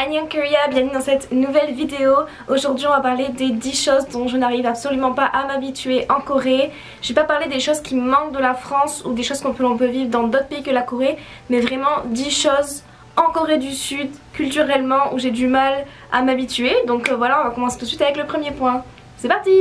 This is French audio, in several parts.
Annyeong Korea, bienvenue dans cette nouvelle vidéo. Aujourd'hui on va parler des 10 choses dont je n'arrive absolument pas à m'habituer en Corée. Je vais pas parler des choses qui me manquent de la France ou des choses qu'on peut vivre dans d'autres pays que la Corée, mais vraiment 10 choses en Corée du Sud, culturellement, où j'ai du mal à m'habituer. Donc voilà, on va commencer tout de suite avec le premier point. C'est parti!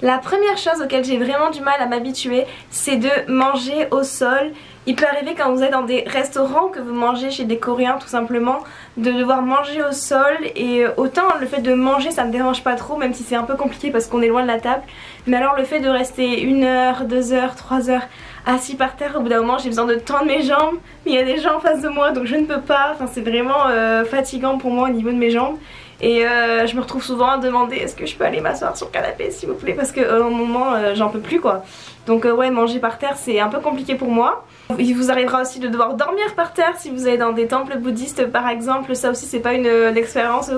La première chose auquel j'ai vraiment du mal à m'habituer, c'est de manger au sol. Il peut arriver quand vous êtes dans des restaurants, que vous mangez chez des Coréens tout simplement, de devoir manger au sol. Et autant le fait de manger ça me dérange pas trop, même si c'est un peu compliqué parce qu'on est loin de la table. Mais alors le fait de rester 1 heure, 2 heures, 3 heures assis par terre, au bout d'un moment j'ai besoin de tendre mes jambes. Mais il y a des gens en face de moi donc je ne peux pas, enfin c'est vraiment fatigant pour moi au niveau de mes jambes. Et je me retrouve souvent à demander est-ce que je peux aller m'asseoir sur le canapé s'il vous plaît, parce que au moment j'en peux plus quoi. Donc ouais, manger par terre c'est un peu compliqué pour moi. Il vous arrivera aussi de devoir dormir par terre si vous allez dans des temples bouddhistes par exemple. Ça aussi c'est pas une expérience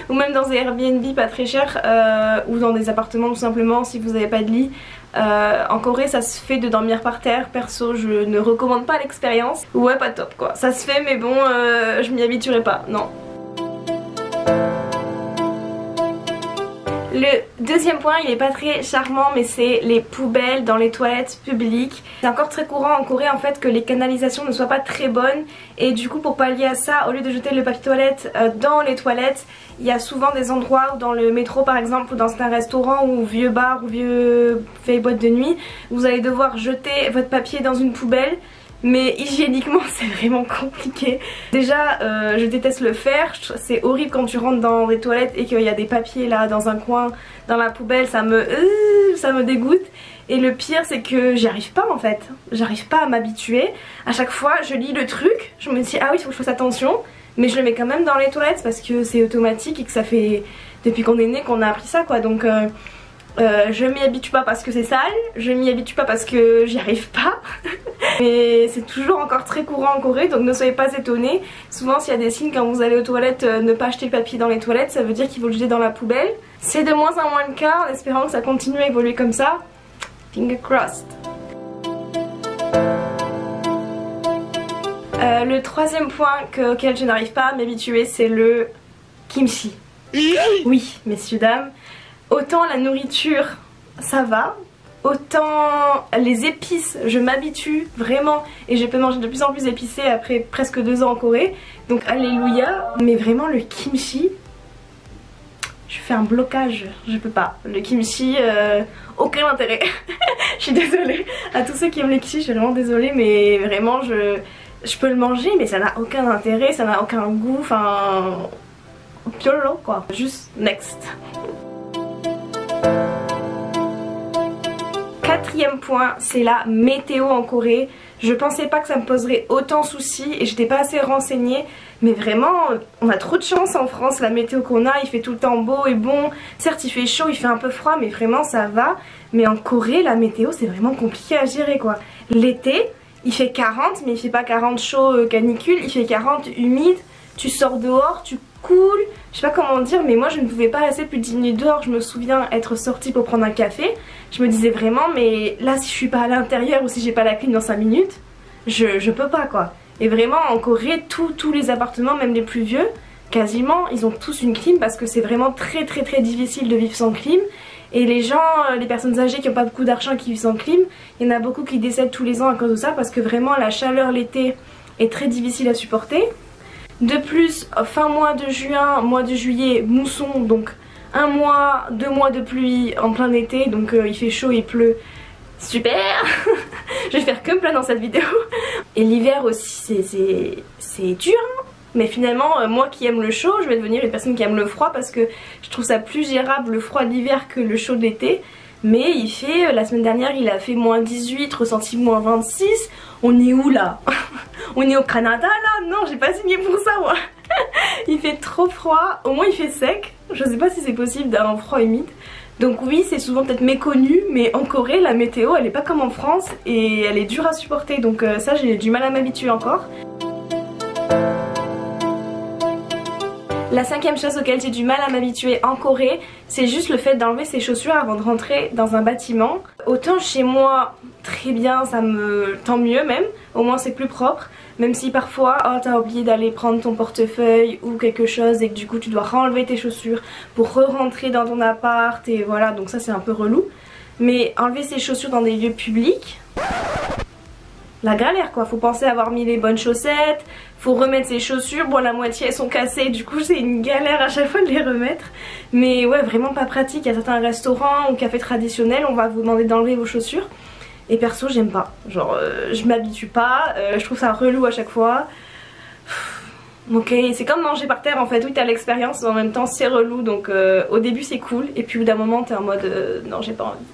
ou même dans des Airbnb pas très chers ou dans des appartements tout simplement si vous n'avez pas de lit. En Corée ça se fait de dormir par terre. Perso je ne recommande pas l'expérience. Ouais, pas top quoi. Ça se fait mais bon je m'y habituerai pas, non. Le deuxième point, il est pas très charmant, mais c'est les poubelles dans les toilettes publiques. C'est encore très courant en Corée en fait que les canalisations ne soient pas très bonnes, et du coup pour pallier à ça, au lieu de jeter le papier toilette dans les toilettes, il y a souvent des endroits où dans le métro par exemple, ou dans un restaurant ou vieux bar ou vieux vieille boîte de nuit, vous allez devoir jeter votre papier dans une poubelle. Mais hygiéniquement c'est vraiment compliqué. Déjà je déteste le faire, c'est horrible quand tu rentres dans des toilettes et qu'il y a des papiers là dans un coin dans la poubelle, ça me dégoûte. Et le pire c'est que j'y arrive pas en fait, j'arrive pas à m'habituer. À chaque fois je lis le truc, je me dis ah oui il faut que je fasse attention, mais je le mets quand même dans les toilettes parce que c'est automatique et que ça fait depuis qu'on est né qu'on a appris ça quoi. Donc je m'y habitue pas parce que c'est sale, je m'y habitue pas parce que j'y arrive pas. Mais c'est toujours encore très courant en Corée, donc ne soyez pas étonnés. Souvent s'il y a des signes quand vous allez aux toilettes, ne pas jeter le papier dans les toilettes, ça veut dire qu'il faut le jeter dans la poubelle. C'est de moins en moins le cas, en espérant que ça continue à évoluer comme ça. Finger crossed. Le troisième point auquel je n'arrive pas à m'habituer, c'est le kimchi. Oui, messieurs, dames. Autant la nourriture ça va, autant les épices je m'habitue vraiment et je peux manger de plus en plus épicé après presque 2 ans en Corée, donc alléluia. Mais vraiment le kimchi, je fais un blocage, je peux pas. Le kimchi, aucun intérêt. Je suis désolée à tous ceux qui aiment les kimchi, je suis vraiment désolée, mais vraiment je peux le manger mais ça n'a aucun intérêt, ça n'a aucun goût, enfin piolo quoi. Juste next. Quatrième point, c'est la météo en Corée. Je pensais pas que ça me poserait autant de soucis et j'étais pas assez renseignée, mais vraiment on a trop de chance en France. La météo qu'on a, il fait tout le temps beau et bon. Certes il fait chaud, il fait un peu froid, mais vraiment ça va. Mais en Corée la météo c'est vraiment compliqué à gérer quoi. L'été il fait 40, mais il fait pas 40 chaud canicule, il fait 40 humide. Tu sors dehors, tu coules, je sais pas comment dire, mais moi je ne pouvais pas rester plus de 10 minutes dehors. Je me souviens être sortie pour prendre un café, je me disais vraiment mais là si je suis pas à l'intérieur ou si j'ai pas la clim dans 5 minutes, je peux pas quoi. Et vraiment en Corée tous les appartements, même les plus vieux, quasiment ils ont tous une clim parce que c'est vraiment très difficile de vivre sans clim. Et les gens, les personnes âgées qui n'ont pas beaucoup d'argent qui vivent sans clim, il y en a beaucoup qui décèdent tous les ans à cause de ça parce que vraiment la chaleur l'été est très difficile à supporter. De plus, fin mois de juin, mois de juillet, mousson, donc 1 mois, 2 mois de pluie en plein été, donc il fait chaud, il pleut, super. Je vais faire que plein dans cette vidéo. Et l'hiver aussi c'est dur, hein. Mais finalement moi qui aime le chaud, je vais devenir une personne qui aime le froid parce que je trouve ça plus gérable le froid de l'hiver que le chaud de l'été. Mais il fait, la semaine dernière il a fait moins 18, ressenti moins 26, on est où là? On est au Canada là? Non, j'ai pas signé pour ça moi. Il fait trop froid, au moins il fait sec. Je sais pas si c'est possible d'avoir un froid humide. Donc oui, c'est souvent peut-être méconnu, mais en Corée la météo elle est pas comme en France et elle est dure à supporter. Donc ça j'ai du mal à m'habituer encore. La cinquième chose auquel j'ai du mal à m'habituer en Corée, c'est juste le fait d'enlever ses chaussures avant de rentrer dans un bâtiment. Autant chez moi, très bien, tant mieux même, au moins c'est plus propre. Même si parfois, oh t'as oublié d'aller prendre ton portefeuille ou quelque chose et que du coup tu dois renlever tes chaussures pour re-rentrer dans ton appart et voilà, donc ça c'est un peu relou. Mais enlever ses chaussures dans des lieux publics, la galère quoi, faut penser à avoir mis les bonnes chaussettes, faut remettre ses chaussures, bon la moitié elles sont cassées, du coup c'est une galère à chaque fois de les remettre. Mais ouais, vraiment pas pratique, il y a certains restaurants ou cafés traditionnels, on va vous demander d'enlever vos chaussures. Et perso j'aime pas, genre je m'habitue pas, je trouve ça relou à chaque fois. Ok, c'est comme manger par terre en fait, oui t'as l'expérience mais en même temps c'est relou, donc au début c'est cool et puis au bout d'un moment t'es en mode non j'ai pas envie.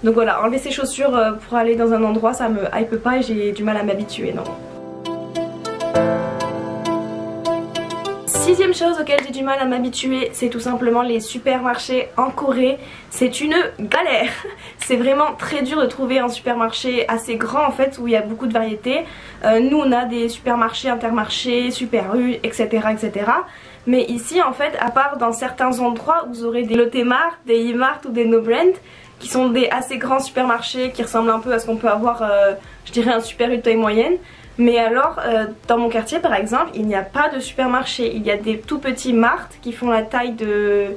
Donc voilà, enlever ses chaussures pour aller dans un endroit ça me hype pas et j'ai du mal à m'habituer, non. Sixième chose auquel j'ai du mal à m'habituer, c'est tout simplement les supermarchés en Corée. C'est une galère. C'est vraiment très dur de trouver un supermarché assez grand en fait où il y a beaucoup de variétés. Nous on a des supermarchés, intermarchés, Super U, etc. etc. Mais ici en fait, à part dans certains endroits où vous aurez des Lotte Mart, des E-Mart ou des No Brand, qui sont des assez grands supermarchés qui ressemblent un peu à ce qu'on peut avoir, je dirais un Super U de taille moyenne. Mais alors dans mon quartier par exemple il n'y a pas de supermarché, il y a des tout petits Mart qui font la taille de,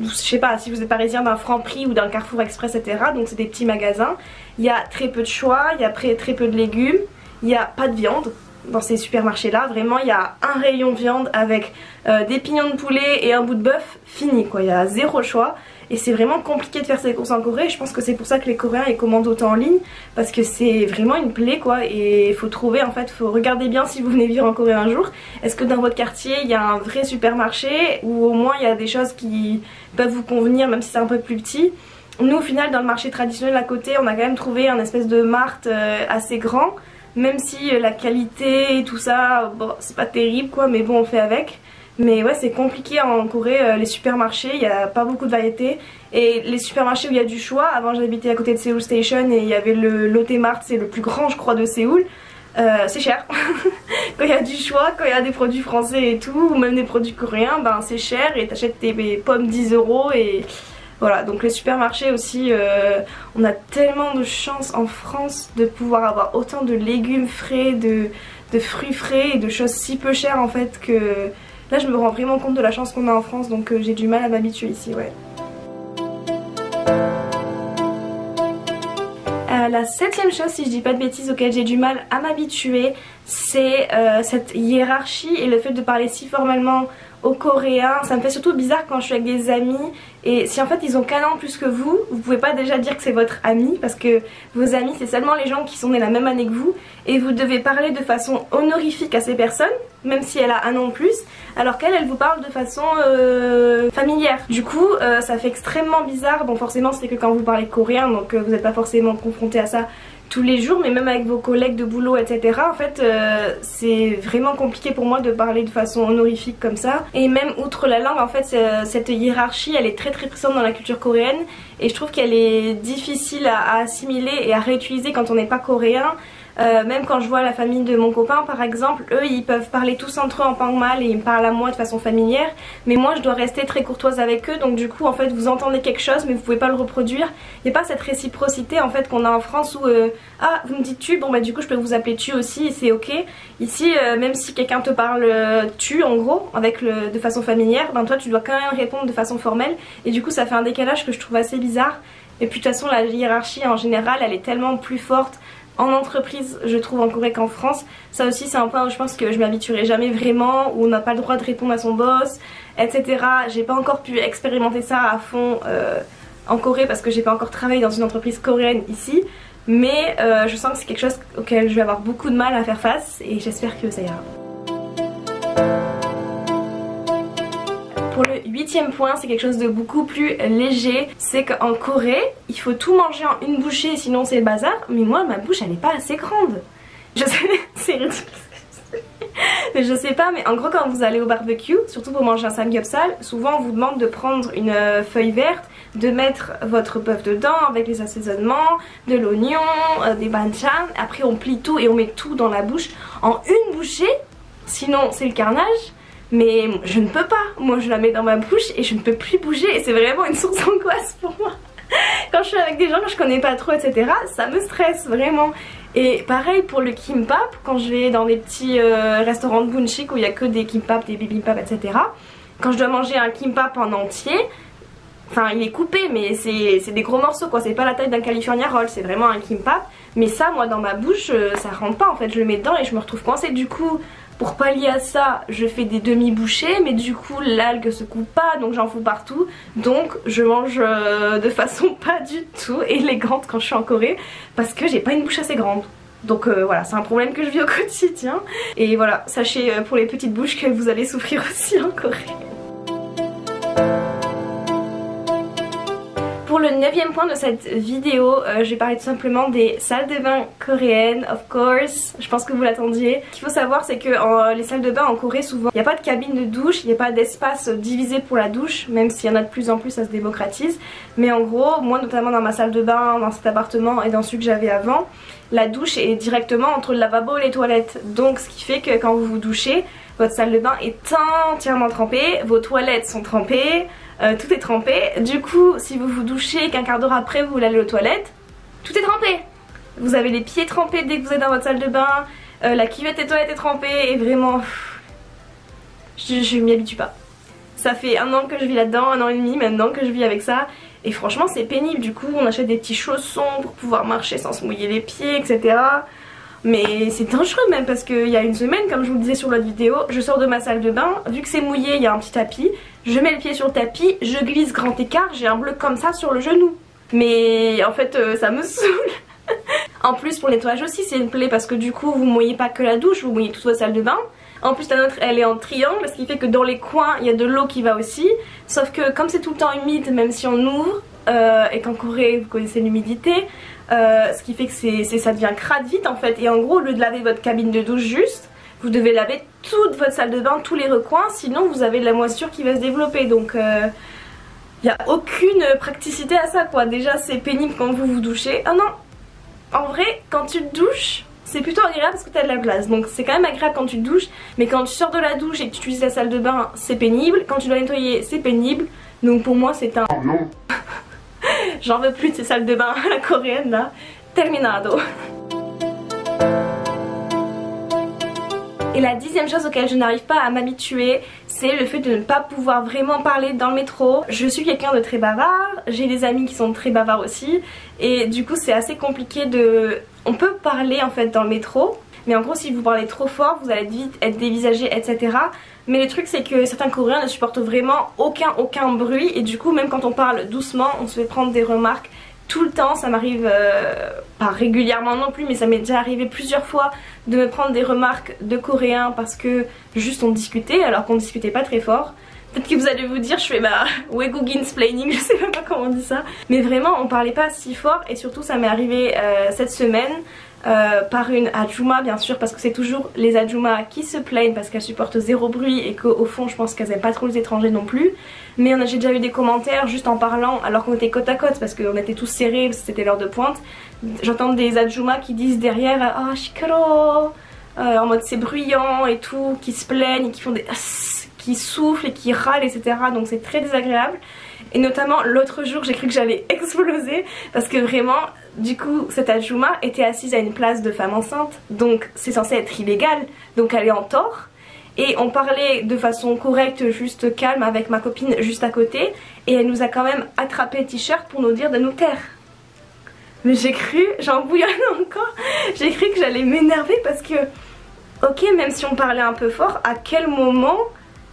je sais pas si vous êtes parisien, d'un Franprix ou d'un Carrefour Express etc. Donc c'est des petits magasins, il y a très peu de choix, il y a très peu de légumes, il n'y a pas de viande dans ces supermarchés là, vraiment il y a un rayon viande avec des pignons de poulet et un bout de bœuf, fini quoi, il y a zéro choix. Et c'est vraiment compliqué de faire ses courses en Corée. Je pense que c'est pour ça que les Coréens ils commandent autant en ligne, parce que c'est vraiment une plaie quoi. Et il faut trouver, en fait, faut regarder bien si vous venez vivre en Corée un jour. Est-ce que dans votre quartier il y a un vrai supermarché, ou au moins il y a des choses qui peuvent vous convenir même si c'est un peu plus petit. Nous au final dans le marché traditionnel à côté on a quand même trouvé un espèce de Mart assez grand. Même si la qualité et tout ça, bon c'est pas terrible quoi, mais bon on fait avec. Mais ouais c'est compliqué en Corée, les supermarchés, il n'y a pas beaucoup de variétés. Et les supermarchés où il y a du choix, avant j'habitais à côté de Seoul Station et il y avait le Lotte Mart, c'est le plus grand je crois de Séoul. C'est cher. Quand il y a du choix, quand il y a des produits français et tout, ou même des produits coréens, ben c'est cher et t'achètes tes pommes 10 € et voilà. Donc les supermarchés aussi, on a tellement de chance en France de pouvoir avoir autant de légumes frais, de fruits frais et de choses si peu chères en fait que... Là je me rends vraiment compte de la chance qu'on a en France, donc j'ai du mal à m'habituer ici, ouais. La septième chose, si je dis pas de bêtises, auquel j'ai du mal à m'habituer, c'est cette hiérarchie et le fait de parler si formellement aux Coréens. Ça me fait surtout bizarre quand je suis avec des amis, et si en fait ils ont qu'un an plus que vous pouvez pas déjà dire que c'est votre ami, parce que vos amis c'est seulement les gens qui sont nés la même année que vous, et vous devez parler de façon honorifique à ces personnes, même si elle a un an de plus, alors qu'elle vous parle de façon familière. Du coup ça fait extrêmement bizarre. Bon forcément c'est que quand vous parlez coréen, donc vous n'êtes pas forcément confronté à ça tous les jours, mais même avec vos collègues de boulot etc. En fait c'est vraiment compliqué pour moi de parler de façon honorifique comme ça. Et même outre la langue en fait cette hiérarchie elle est très présente dans la culture coréenne, et je trouve qu'elle est difficile à assimiler et à réutiliser quand on n'est pas coréen. Même quand je vois la famille de mon copain par exemple, eux ils peuvent parler tous entre eux en pangmal et ils me parlent à moi de façon familière, mais moi je dois rester très courtoise avec eux, donc du coup en fait vous entendez quelque chose mais vous pouvez pas le reproduire. Il n'y a pas cette réciprocité en fait qu'on a en France où ah vous me dites tu, bon bah du coup je peux vous appeler tu aussi et c'est ok. Ici même si quelqu'un te parle tu en gros avec de façon familière, ben toi tu dois quand même répondre de façon formelle, et du coup ça fait un décalage que je trouve assez bizarre. Et puis de toute façon la hiérarchie en général elle est tellement plus forte en entreprise je trouve en Corée qu'en France. Ça aussi c'est un point où je pense que je m'habituerai jamais vraiment, où on n'a pas le droit de répondre à son boss etc. J'ai pas encore pu expérimenter ça à fond en Corée parce que j'ai pas encore travaillé dans une entreprise coréenne ici, mais je sens que c'est quelque chose auquel je vais avoir beaucoup de mal à faire face et j'espère que ça ira. Pour le huitième point, c'est quelque chose de beaucoup plus léger, c'est qu'en Corée, il faut tout manger en une bouchée sinon c'est le bazar, mais moi ma bouche elle est pas assez grande. Je sais, c'est ridicule. Mais je sais pas, mais en gros quand vous allez au barbecue, surtout pour manger un samgyeopsal, souvent on vous demande de prendre une feuille verte, de mettre votre bœuf dedans avec les assaisonnements, de l'oignon, des banchan, après on plie tout et on met tout dans la bouche en une bouchée, sinon c'est le carnage. mais je ne peux pas. Moi je la mets dans ma bouche et je ne peux plus bouger et c'est vraiment une source d'angoisse pour moi. Quand je suis avec des gens que je connais pas trop, etc., ça me stresse vraiment. Et pareil pour le kimbap, quand je vais dans des petits restaurants de bunchik où il y a que des kimbap, des bibimbap, etc. Quand je dois manger un kimbap en entier, enfin il est coupé mais c'est des gros morceaux quoi, c'est pas la taille d'un California roll, c'est vraiment un kimbap. Mais ça moi dans ma bouche ça rentre pas en fait, je le mets dedans et je me retrouve coincée. Du coup pour pallier à ça je fais des demi-bouchées, mais du coup l'algue se coupe pas donc j'en fous partout. Donc je mange de façon pas du tout élégante quand je suis en Corée parce que j'ai pas une bouche assez grande. Donc voilà, c'est un problème que je vis au quotidien. Et voilà, sachez pour les petites bouches que vous allez souffrir aussi en Corée. Pour le 9e point de cette vidéo, je vais parler tout simplement des salles de bain coréennes, of course. Je pense que vous l'attendiez. Ce qu'il faut savoir, c'est que les salles de bain en Corée, souvent, il n'y a pas de cabine de douche, il n'y a pas d'espace divisé pour la douche, même s'il y en a de plus en plus, ça se démocratise. Mais en gros, moi notamment dans ma salle de bain, dans cet appartement et dans celui que j'avais avant, la douche est directement entre le lavabo et les toilettes. Donc ce qui fait que quand vous vous douchez, votre salle de bain est entièrement trempée, vos toilettes sont trempées, tout est trempé. Du coup, si vous vous douchez, qu'un quart d'heure après vous voulez aller aux toilettes, tout est trempé. Vous avez les pieds trempés dès que vous êtes dans votre salle de bain, la cuvette des toilettes est trempée et vraiment, je m'y habitue pas. Ça fait 1 an que je vis là-dedans, 1 an et demi maintenant que je vis avec ça. Et franchement c'est pénible, du coup on achète des petits chaussons pour pouvoir marcher sans se mouiller les pieds, etc. Mais c'est dangereux même parce qu'il y a une semaine, comme je vous le disais sur l'autre vidéo, je sors de ma salle de bain, vu que c'est mouillé, il y a un petit tapis, je mets le pied sur le tapis, je glisse grand écart, j'ai un bleu comme ça sur le genou. Mais en fait ça me saoule. En plus pour le nettoyage aussi c'est une plaie parce que du coup vous mouillez pas que la douche, vous mouillez toute votre salle de bain. En plus la nôtre elle est en triangle, ce qui fait que dans les coins il y a de l'eau qui va aussi. Sauf que comme c'est tout le temps humide, même si on ouvre, et qu'en Corée vous connaissez l'humidité, ce qui fait que ça devient crade vite en fait. Et en gros au lieu de laver votre cabine de douche juste, vous devez laver toute votre salle de bain, tous les recoins, sinon vous avez de la moisissure qui va se développer. Donc il n'y a aucune praticité à ça quoi. Déjà c'est pénible quand vous vous douchez. Ah non, en vrai quand tu te douches c'est plutôt agréable parce que tu as de la place, donc c'est quand même agréable quand tu te douches. Mais quand tu sors de la douche et que tu utilises la salle de bain c'est pénible, quand tu dois nettoyer c'est pénible. Donc pour moi c'est un non. J'en veux plus de ces salles de bain à la coréenne là. Terminado. Et la 10e chose auquel je n'arrive pas à m'habituer, c'est le fait de ne pas pouvoir vraiment parler dans le métro. Je suis quelqu'un de très bavard, j'ai des amis qui sont très bavards aussi, et du coup c'est assez compliqué de... On peut parler en fait dans le métro, mais en gros si vous parlez trop fort vous allez vite être dévisagé, etc. Mais le truc c'est que certains Coréens ne supportent vraiment aucun bruit, et du coup même quand on parle doucement on se fait prendre des remarques tout le temps. Ça m'arrive, pas régulièrement non plus, mais ça m'est déjà arrivé plusieurs fois de me prendre des remarques de Coréens parce que juste on discutait alors qu'on discutait pas très fort. Peut-être que vous allez vous dire je fais ma weguginsplaining, je sais même pas comment on dit ça, mais vraiment on parlait pas si fort. Et surtout ça m'est arrivé cette semaine par une Ajuma bien sûr, parce que c'est toujours les Ajuma qui se plaignent parce qu'elles supportent zéro bruit et qu'au fond je pense qu'elles aiment pas trop les étrangers non plus. Mais j'ai déjà eu des commentaires juste en parlant alors qu'on était côte à côte parce qu'on était tous serrés, c'était l'heure de pointe. J'entends des Ajuma qui disent derrière ah shikaro, en mode c'est bruyant et tout, qui se plaignent et qui font des qui soufflent et qui râlent, etc. Donc c'est très désagréable. Et notamment l'autre jour j'ai cru que j'allais exploser parce que vraiment du coup cette Ajuma était assise à une place de femme enceinte, donc c'est censé être illégal, donc elle est en tort. Et on parlait de façon correcte, juste calme avec ma copine juste à côté, et elle nous a quand même attrapé le t-shirt pour nous dire de nous taire. Mais j'ai cru, j'en bouillonne encore, j'ai cru que j'allais m'énerver parce que ok même si on parlait un peu fort, à quel moment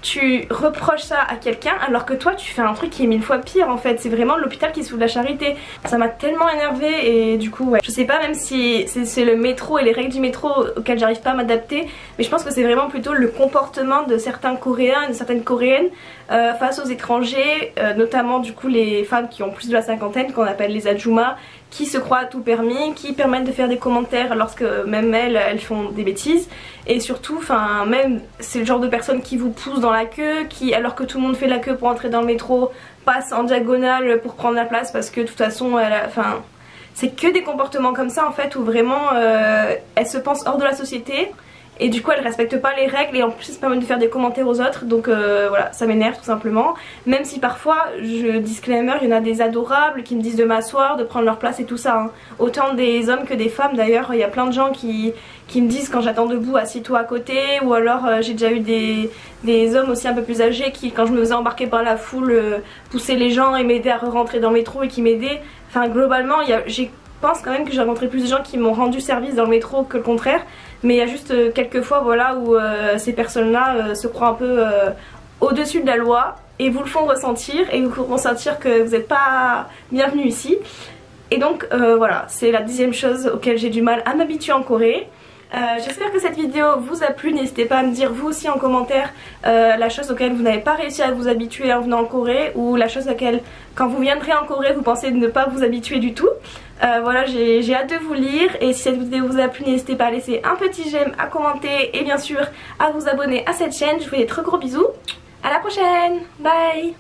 tu reproches ça à quelqu'un alors que toi tu fais un truc qui est 1000 fois pire en fait. C'est vraiment l'hôpital qui se fout de la charité. Ça m'a tellement énervée et du coup ouais. Je sais pas même si c'est le métro et les règles du métro auxquelles j'arrive pas à m'adapter, mais je pense que c'est vraiment plutôt le comportement de certains Coréens et de certaines Coréennes face aux étrangers, notamment du coup les femmes qui ont plus de la cinquantaine qu'on appelle les Ajuma, qui se croient à tout permis, qui permettent de faire des commentaires lorsque même elles font des bêtises. Et surtout, enfin même c'est le genre de personnes qui vous poussent dans la queue, qui alors que tout le monde fait la queue pour entrer dans le métro, passe en diagonale pour prendre la place parce que de toute façon c'est que des comportements comme ça en fait où vraiment elles se pensent hors de la société et du coup elles respectent pas les règles et en plus ça permet de faire des commentaires aux autres, donc voilà, ça m'énerve tout simplement. Même si parfois, disclaimer, il y en a des adorables qui me disent de m'asseoir, de prendre leur place et tout ça, hein. Autant des hommes que des femmes d'ailleurs, il y a plein de gens qui me disent quand j'attends debout assis-toi à côté, ou alors j'ai déjà eu des hommes aussi un peu plus âgés qui, quand je me faisais embarquer par la foule, poussaient les gens et m'aidaient à rentrer dans le métro et qui m'aidaient. Enfin globalement je pense quand même que j'ai rencontré plus de gens qui m'ont rendu service dans le métro que le contraire, mais il y a juste quelques fois voilà, où ces personnes là se croient un peu au-dessus de la loi et vous le font ressentir et vous font sentir que vous n'êtes pas bienvenu ici. Et donc voilà, c'est la deuxième chose auquel j'ai du mal à m'habituer en Corée. J'espère que cette vidéo vous a plu, n'hésitez pas à me dire vous aussi en commentaire la chose auquel vous n'avez pas réussi à vous habituer en venant en Corée, ou la chose laquelle quand vous viendrez en Corée vous pensez ne pas vous habituer du tout. Voilà, j'ai hâte de vous lire, et si cette vidéo vous a plu n'hésitez pas à laisser un petit j'aime, à commenter et bien sûr à vous abonner à cette chaîne. Je vous fais des très gros bisous, à la prochaine, bye.